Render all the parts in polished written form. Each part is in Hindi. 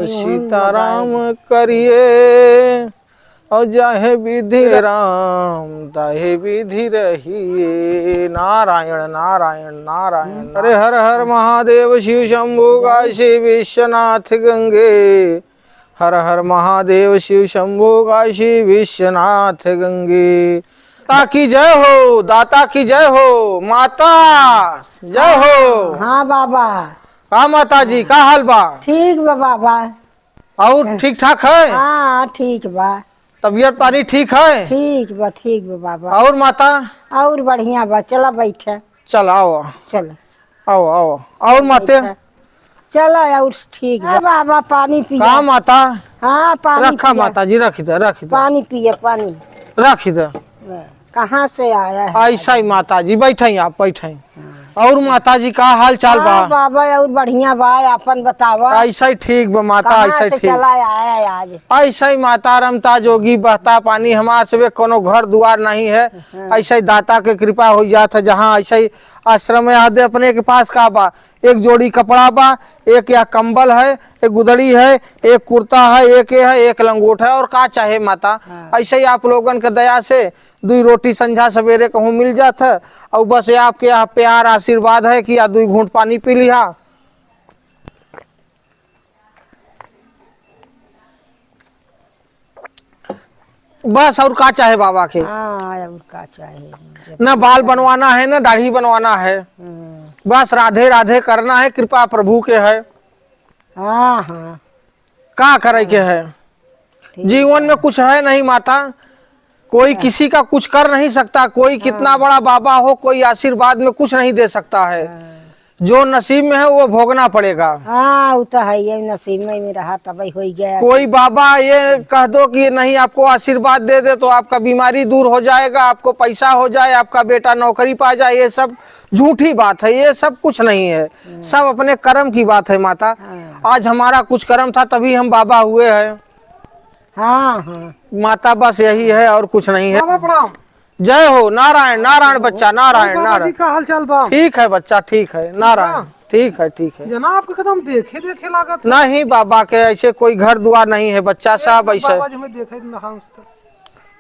सीताराम करिए और जाहे विधि राम ताहे विधि रहिए। नारायण नारायण नारायण। अरे हर हर महादेव शिव शंभु काशी विश्वनाथ गंगे। हर हर महादेव शिव शंभु काशी विश्वनाथ गंगे। दाता की जय हो, दाता की जय हो, माता जय हो। हाँ बाबा। हाँ माता जी का हाल बा? ठीक बा बाबा। और ठीक ठाक है? हाँ ठीक बा। तबीयत पानी ठीक है? ठीक बा बाबा। और माता? और बढ़िया बा। चला बैठे। चल आओ। चल आओ आओ। और माते? चला और ठीक बा बाबा। पानी पिए। कहाँ माता? हाँ पानी रखा माता जी, रख दे रख दे। पानी पिए पानी। रख दे। कहाँ से आया है? ऐसा ही माता जी, बैठे आप बैठे। और माता जी का हाल चाल बा? हाँ बाबा और बढ़िया बा। अपन बतावा। ऐसा ही ठीक बा माता, ऐसा ही ठीक। चला आया आज? ऐसा ही माता रमता जोगी बहता पानी। हमारे से कोनो घर दुआर नहीं है। ऐसा ही दाता के कृपा हो जाता है। जहाँ ऐसा ही आश्रम में आदे अपने के पास का बा, एक जोड़ी कपड़ा बा, एक या कंबल है, एक गुदड़ी है, एक कुर्ता है, एक ये है, एक लंगोट है। और का चाहे माता? ऐसे ही आप लोगन के दया से 2 रोटी संझा सवेरे कहूँ मिल जाता है। और बस ये आपके यहाँ प्यार आशीर्वाद है कि या 2 घूंट पानी पी लिया। बस और का चाहे बाबा के? और का चाहे? न बाल बनवाना है न दाढ़ी बनवाना है। बस राधे राधे करना है। कृपा प्रभु के है। हाँ हाँ। का करे के है? जीवन में कुछ है नहीं माता। कोई किसी का कुछ कर नहीं सकता। कोई कितना बड़ा बाबा हो, कोई आशीर्वाद में कुछ नहीं दे सकता है। जो नसीब में है वो भोगना पड़ेगा। हाँ वो तो है, ये नसीब में रहा तब हो गया। कोई बाबा ये कह दो कि नहीं आपको आशीर्वाद दे दे तो आपका बीमारी दूर हो जाएगा, आपको पैसा हो जाए, आपका बेटा नौकरी पा जाए, ये सब झूठी बात है। ये सब कुछ नहीं है। सब अपने कर्म की बात है माता। आज हमारा कुछ कर्म था तभी हम बाबा हुए हैं। हाँ हाँ माता बस यही है और कुछ नहीं है। बाबा प्रणाम। जय हो। नारायण नारायण बच्चा, नारायण नारायण। का हाल चाल बा? ठीक है बच्चा, ठीक है। नारायण ठीक है ठीक है। जना आपके कदम देखे देखे लागत। नहीं बाबा के ऐसे कोई घर दुआर नहीं है बच्चा साहब। ऐसे बाबा जी हमें देखे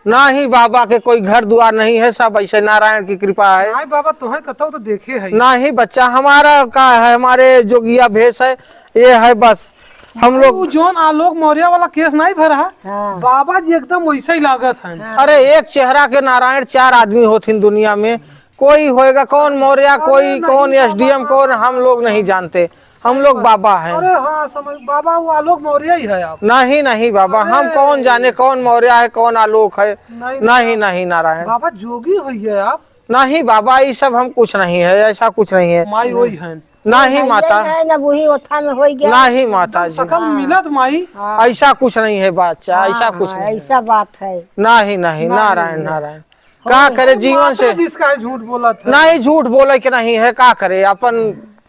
नहीं बाबा के कोई घर दुआर नहीं है। सब ऐसे नारायण की कृपा है। नहीं बाबा तुम्हें कतो तो देखे है। नहीं बच्चा हमारा का है, हमारे जोगिया भेष है ये है। बस हम लोग जोन आलोक मौर्य वाला केस नहीं भरा है। हाँ। बाबा जी एकदम वैसा ही लागत है। अरे एक चेहरा के नारायण 4 आदमी होते दुनिया में। कोई होएगा कौन मौर्य, कोई कौन एसडीएम, कौन हम लोग नहीं जानते। हम लोग बाबा हैं। अरे हाँ समझ बाबा वो आलोक मौर्य ही है आप। नहीं नहीं बाबा, हम कौन जाने कौन मौर्य है कौन आलोक है। नहीं नहीं नारायण। बाबा जोगी हुई है आप? नहीं बाबा ये सब हम कुछ नहीं है, ऐसा कुछ नहीं है। माई वही है। नहीं माता, वही ओथा में हो गया। नहीं माता जी, सकल मिलत माई। ऐसा कुछ नहीं है बच्चा, ऐसा कुछ नहीं। ऐसा बात है। नहीं नहीं नारायण नारायण। क्या करे जीवन से? जिसका झूठ बोला था। नहीं झूठ बोले के नहीं है। क्या करे अपन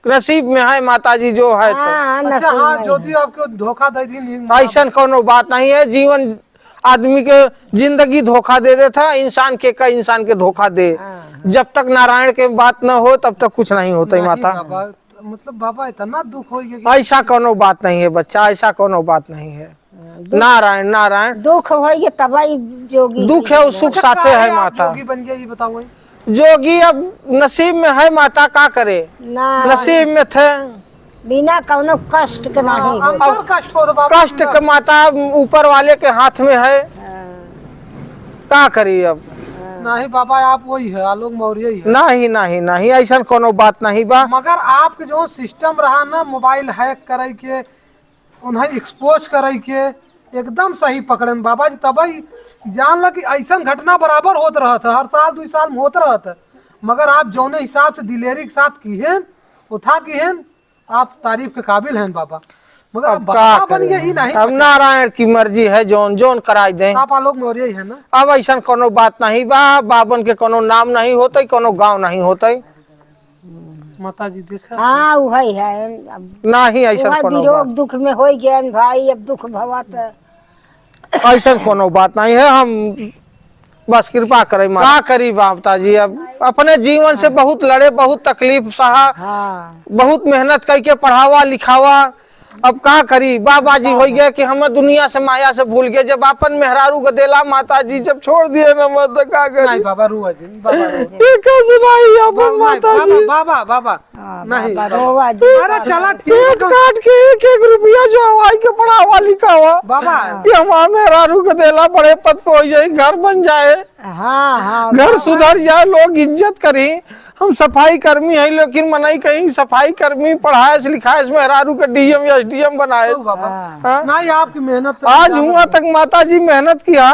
नसीब में है माता जी जो है। तो अच्छा हाँ ज्योति आपको धोखा दे दी। ऐसा कोनो बात नहीं है। जीवन आदमी के जिंदगी धोखा दे देता। इंसान के का इंसान के धोखा दे। जब तक नारायण के बात न हो तब तक कुछ नहीं होता माता। मतलब बाबा इतना दुख हो गया। ऐसा कोनो बात नहीं है बच्चा, ऐसा कोनो बात नहीं है। नारायण नारायण। दुख हो गया तबाई जोगी। दुख है सुख साथे है माता। जोगी बन गया ये बताओ। जोगी अब नसीब में है माता, का करे। नसीब में थे बिना कौनो कष्ट के नहीं। अब कष्ट हो तो कष्ट के माता ऊपर वाले के हाथ में है। का करी अब? नहीं बाबा आप वही है, आलोक मौर्य ही है। नहीं नहीं नहीं ऐसा कोनो बात नहीं बा। मगर आपके जो सिस्टम रहा ना मोबाइल हैक करे के, उन्हें एक्सपोज करे के एकदम सही पकड़न बाबा जी। तभी जान ला कि ऐसा घटना बराबर होत रहा था। हर साल 2 साल में होत रहा था। मगर आप जौने हिसाब से दिलेरी के साथ किहेन उठा किहेन, आप तारीफ के काबिल हैं बाबा। मगर अब बाबा बन गए ही नहीं। अब नारायण की मर्जी है, जोन जोन कराई दे। आप आलोक मौर्य ही है ना। अब ऐसा कोनो बात नहीं बा। बाबन के कोनो नाम नहीं होता, कोनो गांव नहीं होता। माता जी देखा। हाँ वही है। नहीं ऐसा कोनो बात। दुख में हो गया भाई। अब दुख भवत ऐसा कोनो बात नहीं है। हम बस कृपा करे क्या करी माता जी। अब अपने जीवन से बहुत लड़े, बहुत तकलीफ सहा, बहुत मेहनत करके पढ़ावा लिखावा। अब का करी बाबा जी हो गए कि हम दुनिया से माया से भूल गए। जब अपन मेहरारू को देला माता जी जब छोड़ दिए ना मत का नहीं करी बाबा रुआ जी बाबा ये कैसे नहीं अपन माता जी बाबा बाबा नहीं रोवा जी अरे चला पेट ठीक काट के एक रुपया जो हवाई के पढ़ावा लिखा हुआ बाबा ये हमारे मेहरारू को देला बड़े पद पे हो जाए घर बन जाए हाँ हाँ घर सुधर जाए लोग इज्जत करी। हम सफाई कर्मी है लेकिन मनाई कहीं सफाई कर्मी पढ़ाए से लिखाए से मेहरारू के डीएम या एसडीएम बनाए। बाबा हाँ? नहीं आपकी मेहनत तो आज हुआ तक माता जी मेहनत किया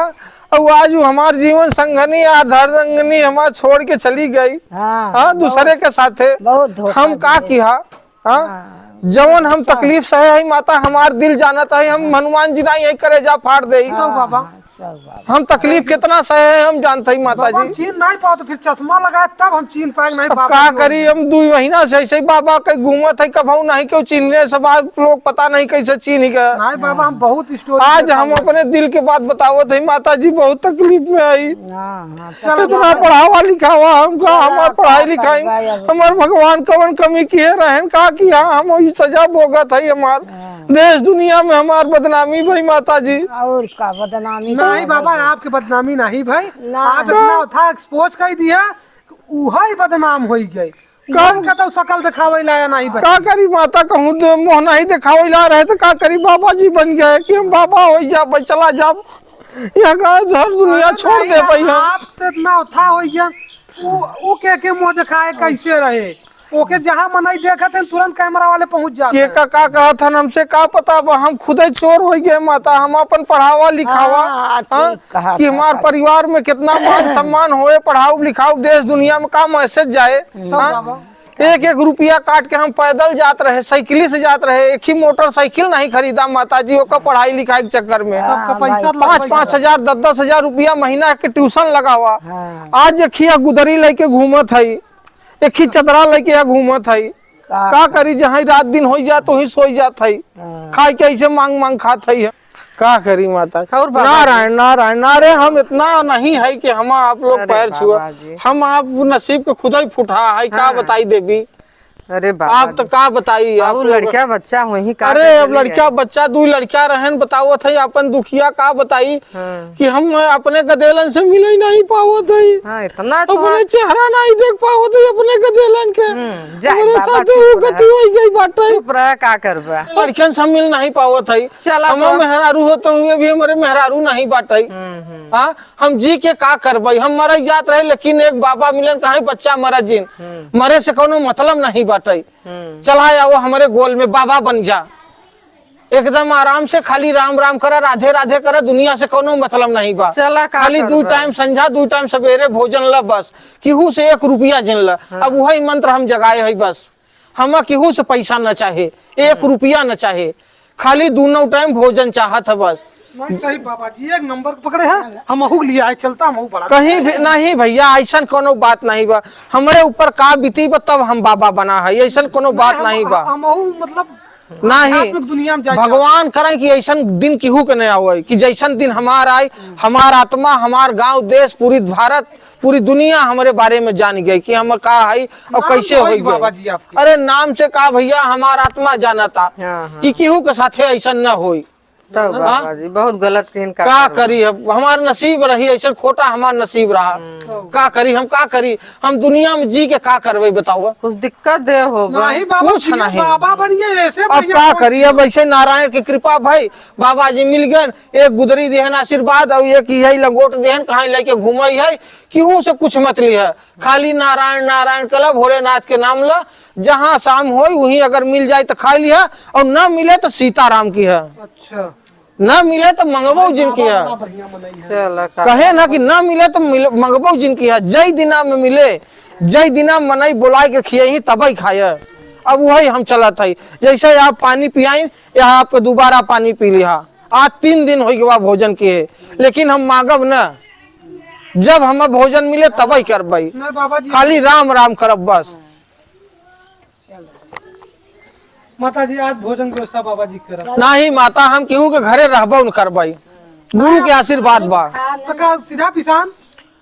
और आज वो हमार जीवन संगनी आधार संगनी हमार छोड़ के चली गई। हाँ हाँ दूसरे के साथे बहुत धोखा हम का किया। हाँ जवन हम तकलीफ सहे है माता हमार दिल जानता है। हम हनुमान जी ना यही करे जा फाड़ दे तो बाबा सब बात। हम तकलीफ कितना सहे है हम जानते ही माता बाबा हम जी। चीन नहीं पाओ तो फिर चश्मा लगाए तब हम चीन पाए नहीं अब बाबा का करी हम 2 महीना से ऐसे ही बाबा के घूमत है कभू नहीं क्यों चीनने सब आज लोग पता नहीं कैसे चीन ही का। नहीं बाबा हम बहुत स्टोरी आज हम अपने दिल के बात बताओ थे माता जी बहुत तकलीफ में आई। हाँ हाँ इतना पढ़ावा लिखा हुआ हमका हमार पढ़ाई लिखाई हमार भगवान कवन कमी किए रहन का किया हम वही सजा भोगत है। हमार देश दुनिया में हमार बदनामी भाई माता जी। और का बदनामी नहीं बाबा आपके बदनामी नहीं भाई ना। आप इतना था एक्सपोज कर दिया उहाई बदनाम हो गई कम का तो शकल दिखावे लाया नहीं भाई का करी माता कहूँ तो मोह नहीं दिखावे ला रहे तो का करी बाबा जी बन गए कि हम बाबा हो जा भाई चला जा यहाँ का हर दुनिया छोड़ दे भाई हम। आप तो इतना था हो गया वो के मुंह दिखाए कैसे रहे ओके जहाँ मनाई देखा थे तुरंत कैमरा वाले पहुंच जाते के का कहा था हमसे का पता बा हम खुद ही चोर हो गए माता। हम अपन पढ़ावा लिखावा हाँ, ठीक हाँ, कहा कि था। हमार परिवार में कितना मान सम्मान होए पढ़ाओ लिखाओ देश दुनिया में का मैसेज जाए। हाँ? एक एक रुपया काट के हम पैदल जात रहे साइकिल से जात रहे एक ही मोटरसाइकिल नहीं खरीदा माता जी ओका पढ़ाई लिखाई के चक्कर में। सबका पैसा 5-5 हजार 10-10 हजार रुपया महीना के ट्यूशन लगा हुआ। हाँ। आज एक गुदरी लेके घूमत है एक ही चदरा लेके घूमत है का करी जहाँ रात दिन हो जात तो ही सोई जात है खाए के ऐसे मांग मांग खात है का करी माता। और बाबा नारायण नारायण नारे हम इतना नहीं है कि हम आप लोग अरे पैर छुआ बाबा जी। हम आप नसीब के खुदा ही फुटा है का बताई देवी अरे बाबा आप तो का बताई आप अब लोग- लड़का बच्चा वही का अरे अब लड़का बच्चा 2 लड़का रहन बताओ थे अपन दुखिया का बताई हाँ। कि हम अपने गदेलन से मिले नहीं पाओ थे हाँ इतना तो अपने चेहरा नहीं देख पाओ थे अपने गदेलन के जा मेरे बाबा साथ चुप वो गति हो गई बाटे चुप रहा का करबा लड़कियन से मिल नहीं पाओ थे चला हम बा। मेहरारू होते हुए भी हमारे मेहरारू नहीं बाटे। हाँ हम जी के का करबई हम मर जात रहे लेकिन एक बाबा मिलन कहीं बच्चा मरा जिन मरे से कोनो मतलब नहीं बाटे। चला आओ हमारे गोल में बाबा बन जा एकदम आराम से खाली राम राम करा राधे राधे करा दुनिया से कोनो मतलब नहीं बा। चला का खाली 2 टाइम संझा 2 टाइम सवेरे भोजन ला बस केहू से 1 रुपया जिन ला। अब वही मंत्र हम जगाए है बस हम केहू से पैसा न चाहे 1 रुपया न चाहे खाली 2 टाइम भोजन चाहत है बस। नहीं सही बाबा जी एक नंबर पकड़े हैं हम अहू लिया है चलता हम अहू बड़ा कहीं भी नहीं भैया ऐसा कोनो बात नहीं बा हमारे ऊपर का बीती बा तब हम बाबा बना है ऐसा कोनो बात नहीं बा हम अहू मतलब नहीं आध्यात्मिक दुनिया में जाए भगवान करे कि ऐसा दिन केहू के नहीं आवे कि जैसन दिन हमार आए हमार आत्मा हमार गांव देश पूरी भारत पूरी दुनिया हमारे बारे में जान गई कि हम का है और नाम कैसे तो हो है बाबा जी गए। आपके। अरे नाम से का भैया हमार आत्मा जाना था हाँ, कि केहू के साथे ऐसा न होई। तब बाबा जी बहुत गलत किन का का करी अब हमार नसीब रही ऐसा खोटा हमार नसीब रहा का करी हम का करी हम दुनिया में जी के का करवे बताओ। कुछ दिक्कत दे हो नहीं बाबा कुछ जी नहीं। बाबा बन गए ऐसे अब बढ़िया का कौन- करिए अब ऐसे नारायण की कृपा भाई बाबा जी मिल गए एक गुदरी देहन आशीर्वाद और एक यही लंगोट देहन कहाँ लेके घूमे है केहू से कुछ मत लिया खाली नारायण नारायण कला भोलेनाथ के नाम ला जहाँ शाम हो वहीं अगर मिल जाए तो खा लिया और न मिले तो सीताराम की है अच्छा न मिले तो मंगबो जिनकी है। बड़ा बढ़िया मनाई है चला का कहे ना कि न मिले तो मंगबो जिनकी है जय दिना में मिले जय दिना मनाई बुलाए के खिए ही तब ही खाए। अब वही हम चलत है जैसे आप पानी पियाई यहाँ आपको दोबारा पानी पी लिया आज 3 दिन हो गया भोजन किए लेकिन हम मांगब न जब हमें भोजन मिले तब ही करबई नहीं बाबा जी खाली राम राम करब बस। माता जी आज भोजन व्यवस्था बाबा जी करा नहीं माता हम केहू के घरे रहबो न करबई गुरु के आशीर्वाद बा। तो का सीधा पिसान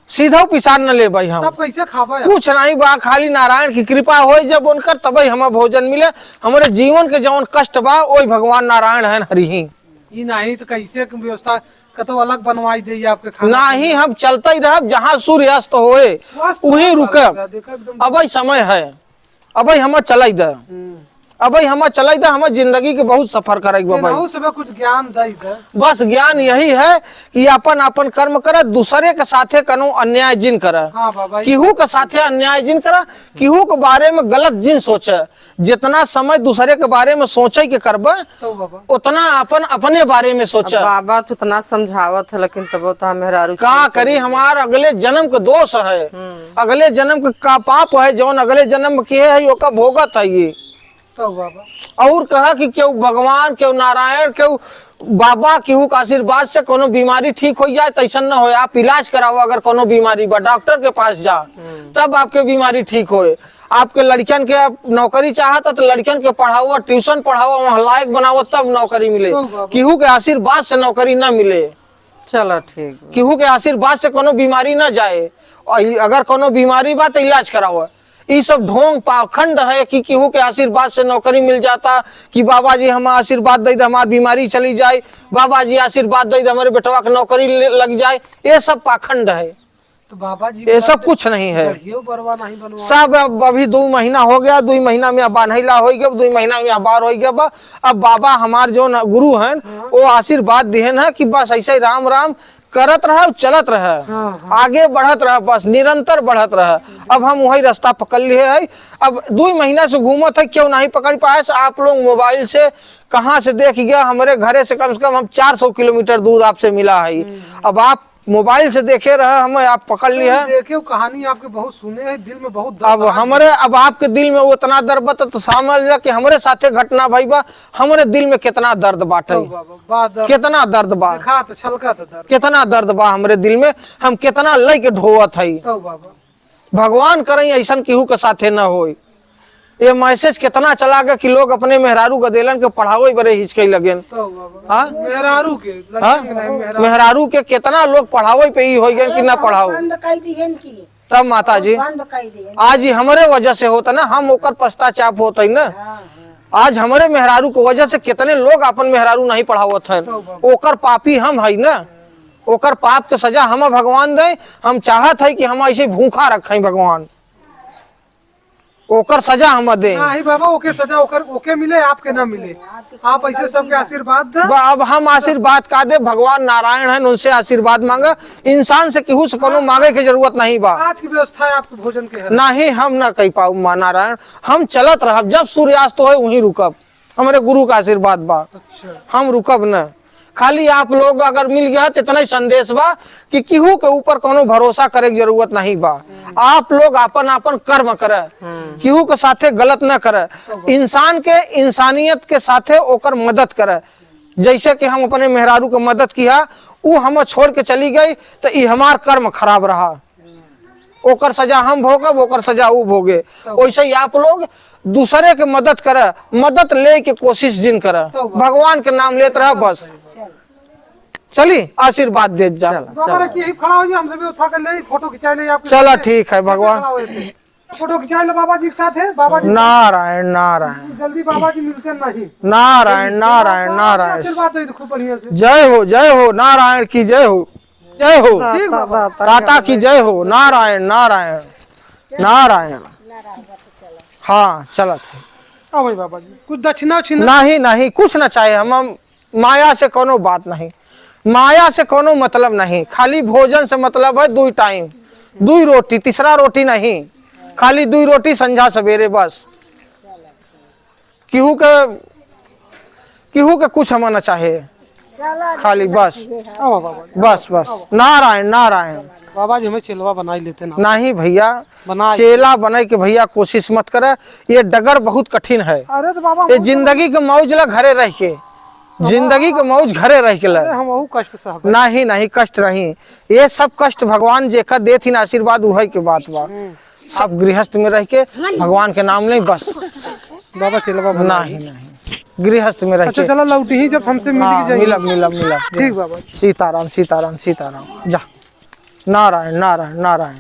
सीधा पिसान न ले भाई हम तब कैसे खाबे? कुछ नहीं बा, खाली नारायण की कृपा हो जब उनकर तभी हमें भोजन मिले। हमारे जीवन के जौन कष्ट बा वही भगवान नारायण है हरि ही। ये नहीं तो कैसे के व्यवस्था कतो अलग बनवाई दे आपके खाना? नहीं हम चलते ही रह, जहाँ सूर्यास्त होए वहीं रुकब। देखो एकदम। अब समय है, अब हम चल दे, अब हम चल दे, हमें जिंदगी के बहुत सफर करेगा भाई। केनाहू से कुछ ज्ञान दे दे। बस ज्ञान यही है कि अपन अपन कर्म करे, दूसरे के साथे कनो अन्याय जिन करे। हाँ बाबा, केहू के साथे अन्याय जिन करे, केहू के बारे में गलत जिन सोचे। जितना समय दूसरे के बारे में सोचे के करबे तो बाबा उतना अपन अपने बारे में सोचे। बाबा तो इतना समझावत है लेकिन तब तो मेहरारू का करी, हमार अगले जन्म के दोष है, अगले जन्म के का पाप है, जौन अगले जन्म के है ओका भोगत है ये। तो बाबा और कहा कि क्यों भगवान, क्यों नारायण, क्यों बाबा, केहू का आशीर्वाद से कोनो बीमारी ठीक हो जाए तैसन न हो। आप इलाज कराओ, अगर कोनो बीमारी बा डॉक्टर के पास जा तब आपके बीमारी ठीक होए। आपके लड़कियन के नौकरी चाहता तो लड़कियन के पढ़ाओ, ट्यूशन पढ़ाओ, वहाँ लायक बनाओ तब नौकरी मिले। केहू के आशीर्वाद से नौकरी न मिले, चलो ठीक बा। केहू के आशीर्वाद से कोनो बीमारी न जाए। और अगर कोनो बीमारी बा तो इलाज कराओ। ये सब ढोंग पाखंड है कि केहू के आशीर्वाद से नौकरी मिल जाता, कि बाबा जी हम आशीर्वाद दे दे हमारी बीमारी चली जाए, बाबा जी आशीर्वाद दे दे हमारे बेटवा के नौकरी लग जाए। ये सब पाखंड है, तो बाबा जी ये सब कुछ नहीं है। बढ़ियो बरवा नहीं बनवा। सब अब अभी 2 महीना हो गया, 2 महीना में बान्हैला हो गया, 2 महीना में अबार हो गया बा। अब बाबा हमार जो गुरु हैं वो आशीर्वाद दिहन है कि बस ऐसे ही राम राम करत रहे, चलत रहे, आगे बढ़त रहे, बस निरंतर बढ़त रहे। अब हम वही रास्ता पकड़ लिए है। अब 2 महीना से घूमत है, क्यों नहीं पकड़ पाए। आप लोग मोबाइल से कहाँ से देख गया, हमारे घरे से कम 400 किलोमीटर दूर आपसे मिला है। अब आप मोबाइल से देखे रहे, हमें आप पकड़ लिए है। देखियो कहानी आपके बहुत सुने हैं, दिल में बहुत दर्द अब है। हमारे, अब आपके दिल में उतना दर्द बता तो समझ जा कि हमारे साथे घटना भाई बा, हमारे दिल में कितना दर्द बाटे, तो बाबा बाद कितना दर्द बा, देखा तो छलका तो दर्द। कितना दर्द बा हमारे दिल में। हम कितना लय के ढोवत है। तो बाबा भगवान करें ऐसा केहू के साथे न हो। ये मैसेज कितना चला गया कि लोग अपने मेहरारू गदेलन के पढ़ाओ बड़े हिचके लगे। तो बाबा हाँ? मेहरारू के हाँ? लड़की के नहीं, मेहरारू मेहरारू के कितना लोग पढ़ाओ पे ही हो गए कि ना पढ़ाओ। बंद कर दिहन की, तब माता जी बंद कर दिहन। आज ही हमारे वजह से होता ना, हम ओकर पश्चाताप होता ही ना। आज हमारे मेहरारू की वजह से कितने लोग अपन मेहरारू नहीं पढ़ावत है। ओकर पापी हम है ना, ओकर पाप के सजा हम भगवान दे। हम चाहत है कि हम ऐसे भूखा रखें भगवान, ओकर सजा हम दे। नहीं बाबा ओके सजा ओके मिले, आपके ना मिले। आप ऐसे सबके आशीर्वाद दे। अब हम आशीर्वाद का दे, भगवान नारायण है उनसे आशीर्वाद मांगा। इंसान से केहू से कोनो मांगे की जरूरत नहीं बा। आज की व्यवस्था है आपके भोजन के है। नहीं हम ना कह पाऊ माँ नारायण, हम चलत रहब, जब सूर्यास्त हो वहीं रुकब। हमारे गुरु का आशीर्वाद बा, अच्छा हम रुकब न। खाली आप लोग अगर मिल गया तो इतना ही संदेश बा कि केहू के ऊपर कोनो भरोसा करे की जरूरत नहीं बा। आप लोग अपन अपन कर्म करे, केहू के साथे गलत न करे, इंसान के इंसानियत के साथे ओकर मदद करे। जैसे कि हम अपने मेहरारू के मदद किया, वो हम छोड़ के चली गई तो ये हमार कर्म खराब रहा, ओकर सजा हम भोगब, ओकर सजा वो भोगे। वैसे ही आप लोग दूसरे के मदद करे, मदद ले के कोशिश जिन करे, भगवान के नाम लेते रहे बस। चली आशीर्वाद दे जा। बाबा रे यही खड़ा हो जी, हम सब उठा कर ले फोटो खिंचा ले आपके। चलो ठीक है भगवान। फोटो खिंचा लो बाबा जी के साथ है। बाबा जी नारायण नारायण जल्दी बाबा जी मिलते नहीं। नारायण नारायण नारायण। आशीर्वाद दे खूब बढ़िया से। जय हो नारायण की जय हो, जय हो ठीक बाबा। दाता की जय हो। नारायण नारायण नारायण। हाँ चलो हाँ भाई बाबा जी कुछ दक्षिणा उछिना नहीं नहीं कुछ न चाहे। हम माया से कोनो बात नहीं, माया से कोनो मतलब नहीं। खाली भोजन से मतलब है 2 टाइम, 2 रोटी, तीसरा रोटी नहीं। खाली 2 रोटी संझा सवेरे बस। केहू के कुछ हम न चाहे, खाली बस बाबा बस बस। नारायण नारायण। बाबा जी हमें चिलवा बना ही लेते ना। नहीं भैया, बना चेला बने के भैया कोशिश मत करे, ये डगर बहुत कठिन है। अरे तो बाबा ये जिंदगी के मौज ला घरे रह के, जिंदगी के मौज घरे रह के ला। हम वो कष्ट सहब। नहीं नहीं कष्ट नहीं, ये सब कष्ट भगवान जेकर देथिन आशीर्वाद उहे के बात बा। सब गृहस्थ में रह के भगवान के नाम नहीं बस। बाबा चिलवा बना। नहीं नहीं गृहस्थ में रह अच्छा के। चलो लौटी ही जब हमसे मिल हाँ, जाएगी। मिलब मिलब मिलब। ठीक बाबा। सीताराम सीताराम सीताराम। जा नारायण नारायण नारायण।